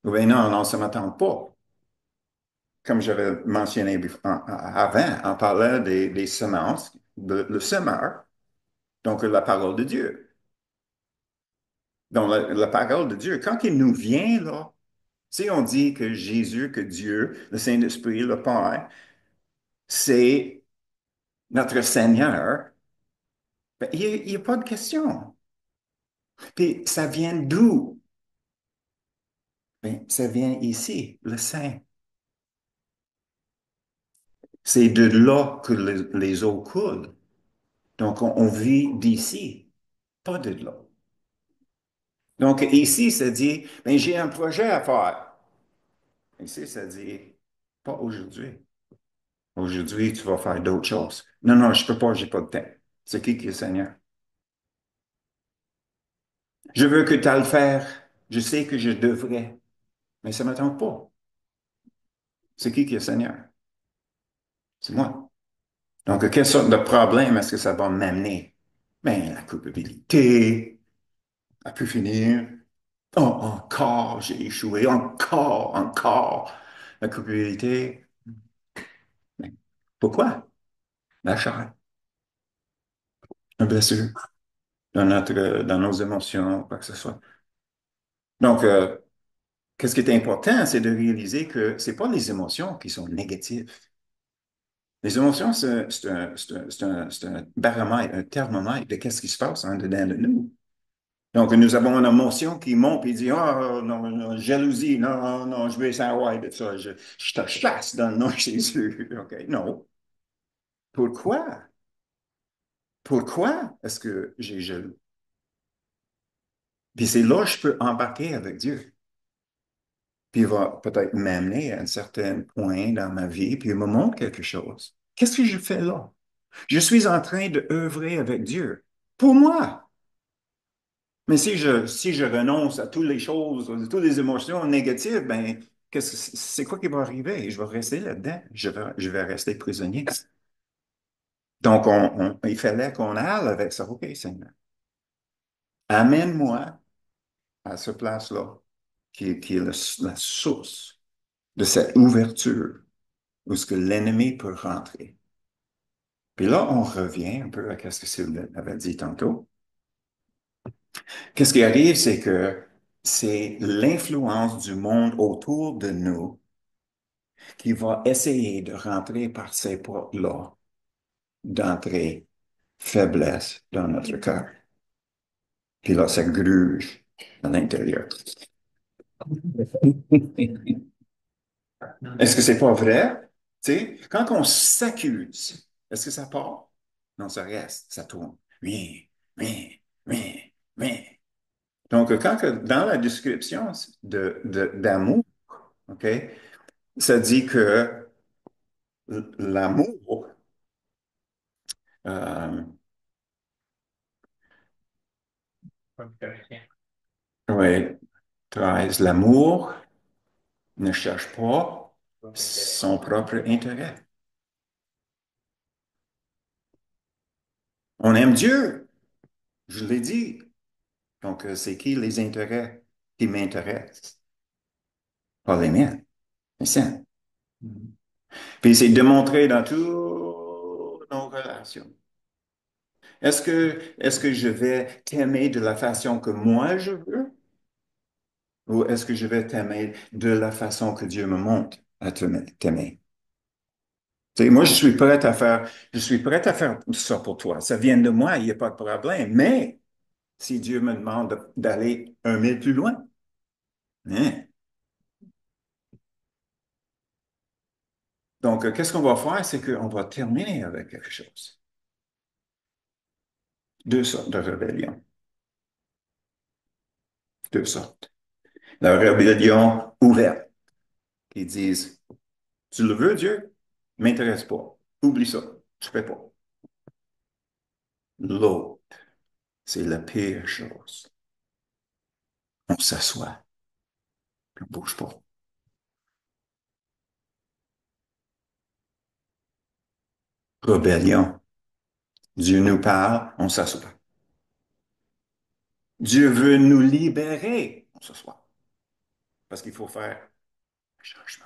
Ou bien non, non, ça ne m'attend pas. Comme j'avais mentionné avant, on parlait des semences, le semeur, donc la parole de Dieu. Donc la parole de Dieu, quand il nous vient, là, si on dit que Jésus, que Dieu, le Saint-Esprit, le Père, c'est notre Seigneur, ben, il n'y a pas de question. Puis ça vient d'où? Ben, ça vient ici, le Saint. C'est de là que les eaux coulent. Donc on vit d'ici, pas de là. Donc ici, ça dit, ben, j'ai un projet à faire. Ici, ça dit, pas aujourd'hui. Aujourd'hui, tu vas faire d'autres choses. Non, non, je peux pas, j'ai pas de temps. C'est qui est le Seigneur? Je veux que tu ailles le faire. Je sais que je devrais, mais ça ne m'attend pas. C'est qui est le Seigneur? C'est moi. Donc, quelle sorte de problème est-ce que ça va m'amener? Ben, la culpabilité, a pu finir. Oh, encore, j'ai échoué. Encore, encore. La culpabilité. Ben, pourquoi? La chair, une blessure dans nos émotions, quoi que ce soit. Donc, Qu'est-ce qui est important, c'est de réaliser que c'est pas les émotions qui sont négatives. Les émotions, c'est un baromètre, un thermomètre de qu'est-ce qui se passe en dedans de nous. Donc, nous avons une émotion qui monte et dit, oh, non, non, jalousie, non, non, je vais savoir de ça, je te chasse dans le nom de Jésus. OK, non. Pourquoi? Pourquoi est-ce que j'ai jaloux? Puis c'est là que je peux embarquer avec Dieu. Puis il va peut-être m'amener à un certain point dans ma vie, puis il me montre quelque chose. Qu'est-ce que je fais là? Je suis en train de œuvrer avec Dieu. Pour moi. Mais si je renonce à toutes les choses, à toutes les émotions négatives, ben, c'est quoi qui va arriver? Je vais rester là-dedans. Je vais rester prisonnier. Donc, il fallait qu'on aille avec ça. OK, Seigneur. Amène-moi à cette place-là, qui est la source de cette ouverture où ce que l'ennemi peut rentrer. Puis là, on revient un peu à ce que Sylvain avait dit tantôt. Qu'est-ce qui arrive, c'est que c'est l'influence du monde autour de nous qui va essayer de rentrer par ces portes-là, d'entrer faiblesse dans notre cœur. Puis là, ça gruge à l'intérieur. Est-ce que c'est pas vrai? Tu sais, quand on s'accuse, est-ce que ça part? Non, ça reste, ça tourne. Oui, oui, oui, oui. Donc, dans la description d'amour, OK, ça dit que l'amour, euh, oui, 13, l'amour ne cherche pas son propre intérêt. On aime Dieu, je l'ai dit. Donc, c'est qui les intérêts qui m'intéressent? Pas les miens, les siens. Puis c'est démontré dans toutes nos relations. Est-ce que je vais t'aimer de la façon que moi je veux? Ou est-ce que je vais t'aimer de la façon que Dieu me montre à t'aimer? Tu sais, moi, je suis prêt à faire ça pour toi. Ça vient de moi, il n'y a pas de problème. Mais si Dieu me demande d'aller 1 000 plus loin, hein? Donc, qu'est-ce qu'on va faire? C'est qu'on va terminer avec quelque chose. Deux sortes de rébellion. Deux sortes. La rébellion ouverte, qui disent, tu le veux, Dieu? M'intéresse pas. Oublie ça. Je ne fais pas. L'autre, c'est la pire chose. On s'assoit, puis on ne bouge pas. Rébellion. Dieu nous parle, on s'assoit. Dieu veut nous libérer, on s'assoit. Parce qu'il faut faire un changement.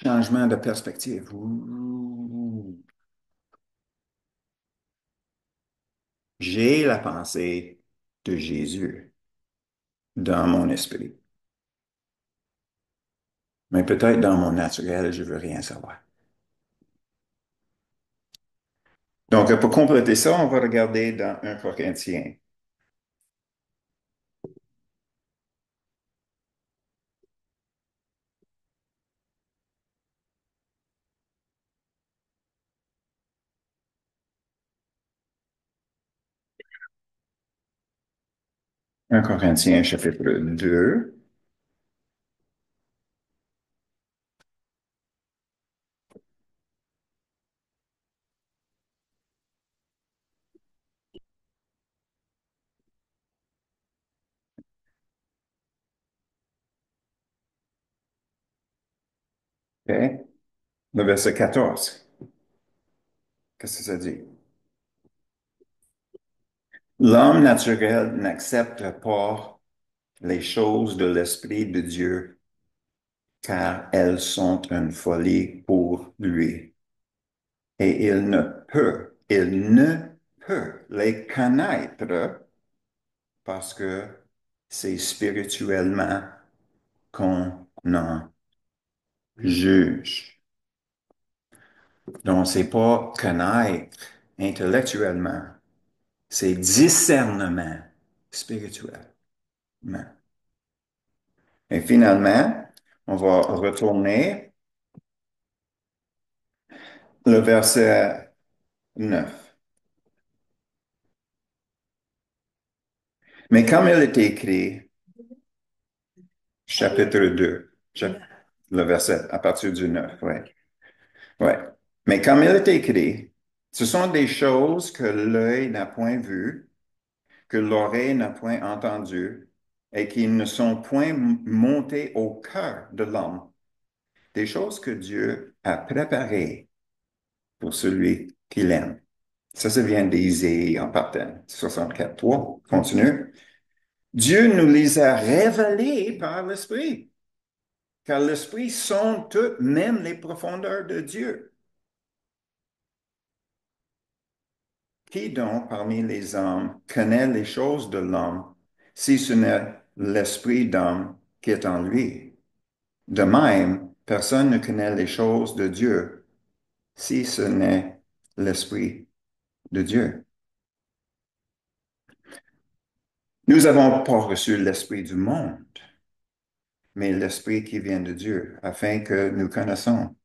Changement de perspective. Ouh. J'ai la pensée de Jésus dans mon esprit. Mais peut-être dans mon naturel, je ne veux rien savoir. Donc, pour compléter ça, on va regarder dans 1 Corinthiens. Un Corinthiens, chapitre 2. OK? Le verset 14. Qu'est-ce que ça dit? L'homme naturel n'accepte pas les choses de l'Esprit de Dieu, car elles sont une folie pour lui. Et il ne peut les connaître parce que c'est spirituellement qu'on en juge. Donc, c'est pas connaître intellectuellement, c'est discernement spirituellement. Et finalement, on va retourner le verset 9. Mais comme il est écrit, chapitre 2, le verset à partir du 9, ouais. Ouais. Mais comme il est écrit, ce sont des choses que l'œil n'a point vues, que l'oreille n'a point entendues, et qui ne sont point montées au cœur de l'homme. Des choses que Dieu a préparées pour celui qui l'aime. Ça vient d'Ésaïe en partant, 64.3. Continue. Dieu nous les a révélées par l'Esprit, car l'Esprit sonde toutes, même les profondeurs de Dieu. Qui donc parmi les hommes connaît les choses de l'homme, si ce n'est l'Esprit d'homme qui est en lui? De même, personne ne connaît les choses de Dieu, si ce n'est l'Esprit de Dieu. Nous n'avons pas reçu l'Esprit du monde, mais l'Esprit qui vient de Dieu, afin que nous connaissons,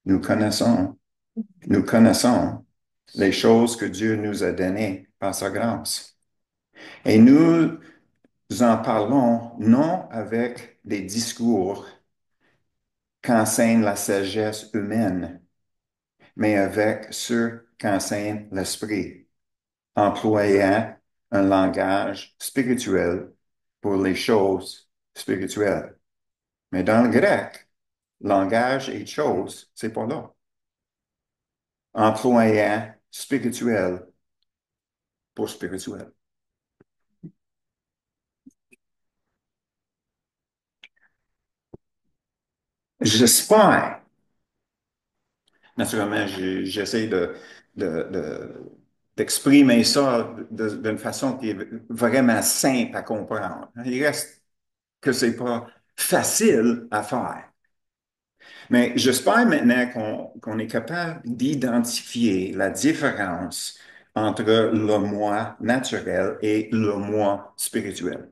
nous connaissons les choses que Dieu nous a données par sa grâce. Et nous en parlons non avec des discours qu'enseigne la sagesse humaine, mais avec ceux qu'enseigne l'Esprit, employant un langage spirituel pour les choses spirituelles. Mais dans le grec, langage et choses, c'est pas là. Employant spirituel pour spirituel. J'espère, naturellement, j'essaie d'exprimer ça d'une façon qui est vraiment simple à comprendre. Il reste que c'est pas facile à faire. Mais j'espère maintenant qu'on est capable d'identifier la différence entre le moi naturel et le moi spirituel.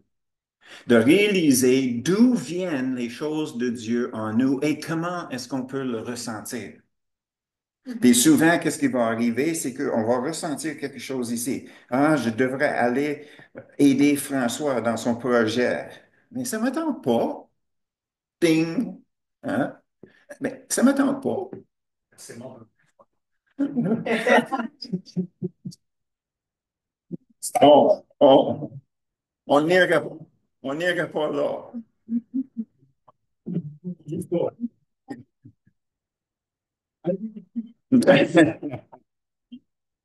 De réaliser d'où viennent les choses de Dieu en nous et comment est-ce qu'on peut le ressentir. Puis souvent, qu'est-ce qui va arriver, c'est qu'on va ressentir quelque chose ici. Ah, je devrais aller aider François dans son projet. Mais ça ne me tente pas. Ding! Hein? Mais ça ne me tente pas. C'est bon. On, on n'ira on n'ira pas là.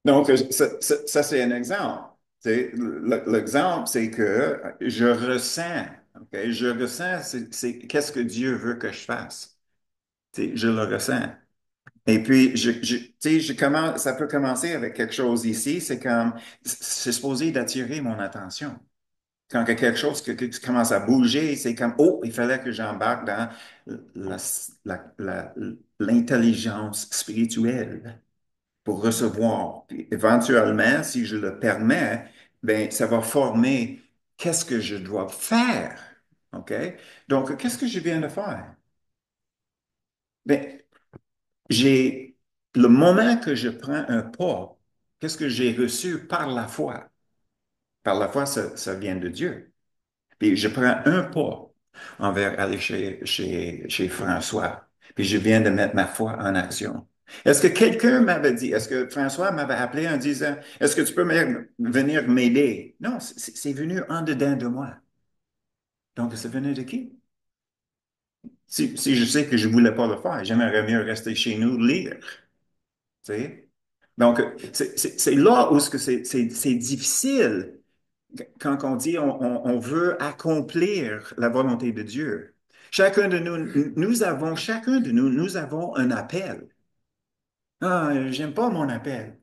Donc, ça, c'est un exemple. L'exemple, c'est que je ressens, ok? Je ressens, qu'est-ce que Dieu veut que je fasse. Je le ressens. Et puis, tu sais, ça peut commencer avec quelque chose ici, c'est supposé d'attirer mon attention. Quand il y a quelque chose qui commence à bouger, c'est comme, oh, il fallait que j'embarque dans la- l'intelligence spirituelle pour recevoir. Puis éventuellement, si je le permets, ben, ça va former qu'est-ce que je dois faire. OK? Donc, qu'est-ce que je viens de faire? Ben, le moment que je prends un pas, qu'est-ce que j'ai reçu par la foi? Par la foi, ça vient de Dieu. Puis je prends un pas envers aller chez François. Puis je viens de mettre ma foi en action. Est-ce que quelqu'un m'avait dit, est-ce que François m'avait appelé en disant, est-ce que tu peux venir m'aider? Non, c'est venu en dedans de moi. Donc, c'est venu de qui? Si je sais que je ne voulais pas le faire, j'aimerais mieux rester chez nous lire. Tu sais? Donc, c'est là où c'est difficile quand on dit on veut accomplir la volonté de Dieu. Chacun de nous, nous avons un appel. Ah, j'aime pas mon appel.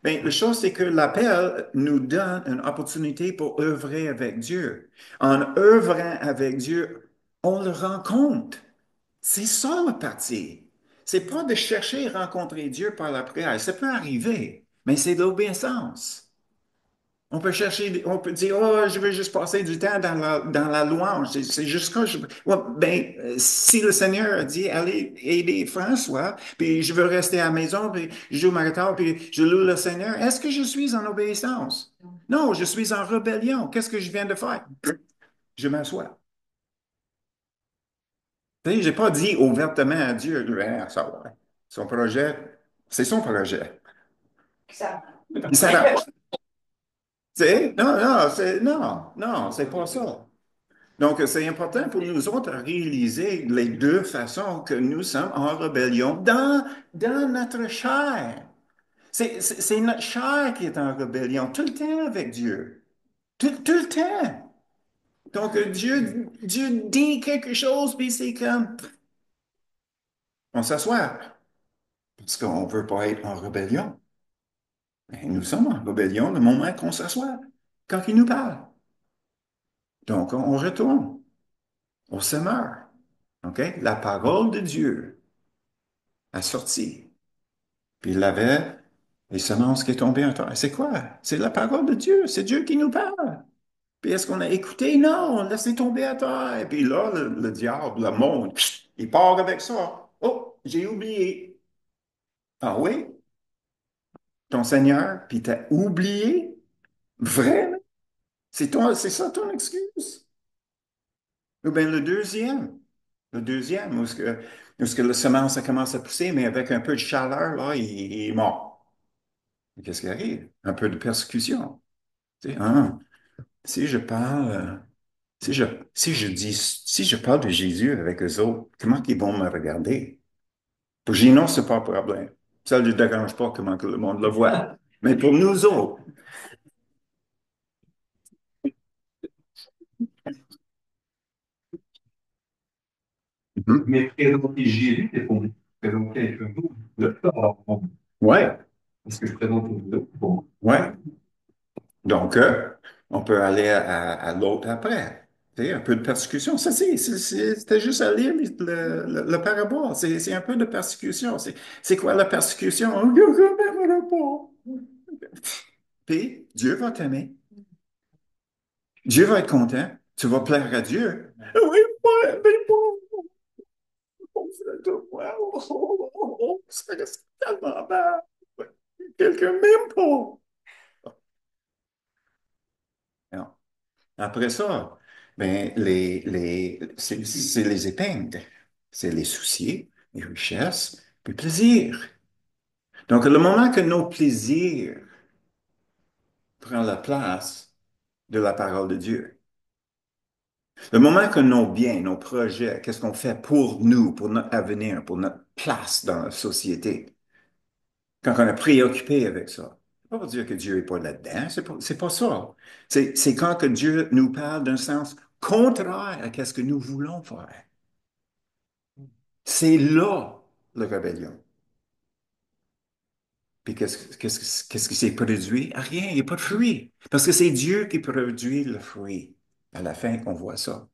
Bien, la chose, c'est que l'appel nous donne une opportunité pour œuvrer avec Dieu. En œuvrant avec Dieu, on le rencontre. C'est ça la partie. C'est pas de chercher à rencontrer Dieu par la prière. Ça peut arriver, mais c'est de l'obéissance. On peut chercher, on peut dire, oh, je veux juste passer du temps dans la louange. C'est juste ça. Ouais, ben, si le Seigneur a dit, allez aider François, puis je veux rester à la maison, puis je joue ma guitare, puis je loue le Seigneur, est-ce que je suis en obéissance? Non, je suis en rébellion. Qu'est-ce que je viens de faire? Je m'assois. Tu sais, j'ai pas dit ouvertement à Dieu, ben, ça va. Son projet, c'est son projet. Ça. Il s'arrange. Tu sais, non, c'est pas ça. Donc, c'est important pour nous autres de réaliser les deux façons que nous sommes en rébellion dans notre chair. C'est notre chair qui est en rébellion tout le temps avec Dieu. Tout le temps. Donc, Dieu dit quelque chose, puis c'est comme, on s'assoit, parce qu'on ne veut pas être en rébellion. Mais nous sommes en rébellion le moment qu'on s'assoit, quand il nous parle. Donc, on retourne, on se meurt. OK? La parole de Dieu a sorti. Puis il avait les semences qui tombaient en terre. C'est quoi? C'est la parole de Dieu. C'est Dieu qui nous parle. Puis est-ce qu'on a écouté? Non, on laissé tomber à terre. Et puis là, le diable, le monde, il part avec ça. Oh, j'ai oublié. Ah oui? Ton Seigneur, puis t'as oublié? Vraiment? C'est ça ton excuse? Ou bien le deuxième, où est-ce que la semence a commencé à pousser, mais avec un peu de chaleur, là, il est mort. Qu'est-ce qui arrive? Un peu de persécution. Tu sais, hein? Si je parle, si je parle de Jésus avec eux autres, comment ils vont me regarder? Pour Gino, c'est pas un problème. Ça ne lui dérange pas comment que le monde le voit. Mais pour nous autres, Mais présenter Jésus, c'est pour présenter un nous, le corps. ouais, Parce que je présente le corps. ouais. Donc, on peut aller à l'autre après. Tu sais, un peu de persécution. Ça, c'était juste à lire le parabole. C'est un peu de persécution. C'est quoi la persécution? Puis, Dieu va t'aimer. Dieu va être content. Tu vas plaire à Dieu. Oui, mais ça reste tellement mal. Quelqu'un m'aime pas. Non. Après ça, ben, c'est les épingles. C'est les soucis, les richesses, puis plaisir. Donc, le moment que nos plaisirs prennent la place de la parole de Dieu, le moment que nos biens, nos projets, qu'est-ce qu'on fait pour nous, pour notre avenir, pour notre place dans la société, quand on est préoccupé avec ça, c'est pas pour dire que Dieu n'est pas là-dedans, c'est pas ça. C'est quand que Dieu nous parle d'un sens contraire à ce que nous voulons faire. C'est là la rébellion. Puis qu'est-ce qui s'est produit? Ah, rien, il n'y a pas de fruit. Parce que c'est Dieu qui produit le fruit. À la fin, qu'on voit ça.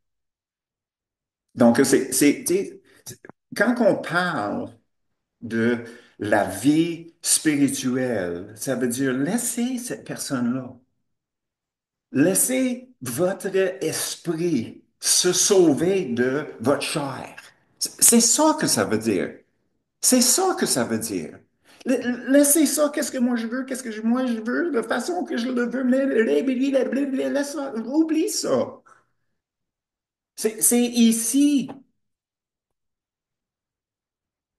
Donc, tu sais, quand on parle de la vie spirituelle, ça veut dire laissez cette personne-là. Laissez votre esprit se sauver de votre chair. C'est ça que ça veut dire. C'est ça que ça veut dire. Laissez ça, qu'est-ce que moi je veux, moi je veux, de façon que je le veux, laisse ça, oublie ça. C'est ici,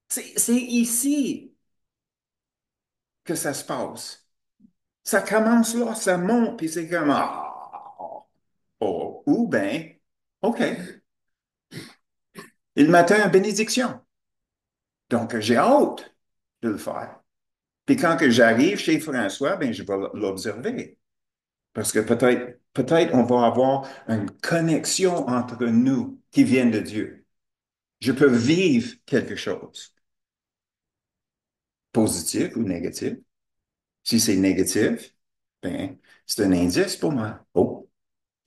c'est ici que ça se passe. Ça commence là, ça monte, puis c'est comme, oh, ou bien, OK, il m'attend une bénédiction. Donc, j'ai hâte de le faire. Puis quand que j'arrive chez François, ben, je vais l'observer. Parce que peut-être on va avoir une connexion entre nous qui vient de Dieu. Je peux vivre quelque chose, positif ou négatif, Si c'est négatif, ben, c'est un indice pour moi. Oh,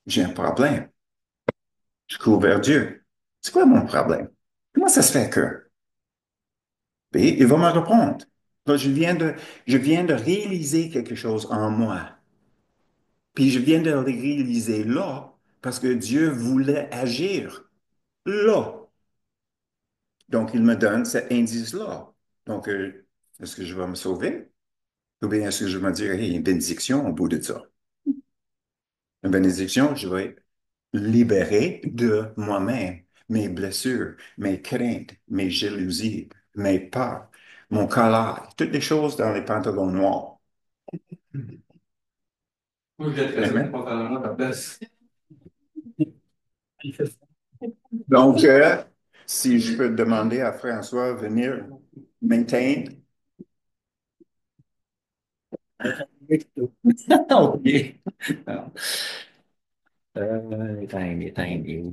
j'ai un problème. Je cours vers Dieu. C'est quoi mon problème? Comment ça se fait que? Et il va me répondre. Là, je viens de réaliser quelque chose en moi. Puis je viens de le réaliser là parce que Dieu voulait agir là. Donc, il me donne cet indice-là. Donc, est-ce que je vais me sauver? Ou bien est-ce que je vais me dire, hey, une bénédiction au bout de ça? Une bénédiction, je vais libérer de moi-même mes blessures, mes craintes, mes jalousies, mes peurs, mon colère, toutes les choses dans les pantalons noirs. Moi, je jetterais ça Amen. spontanément à la place. Donc, si je peux demander à François de venir maintain. OK. Tay, tay,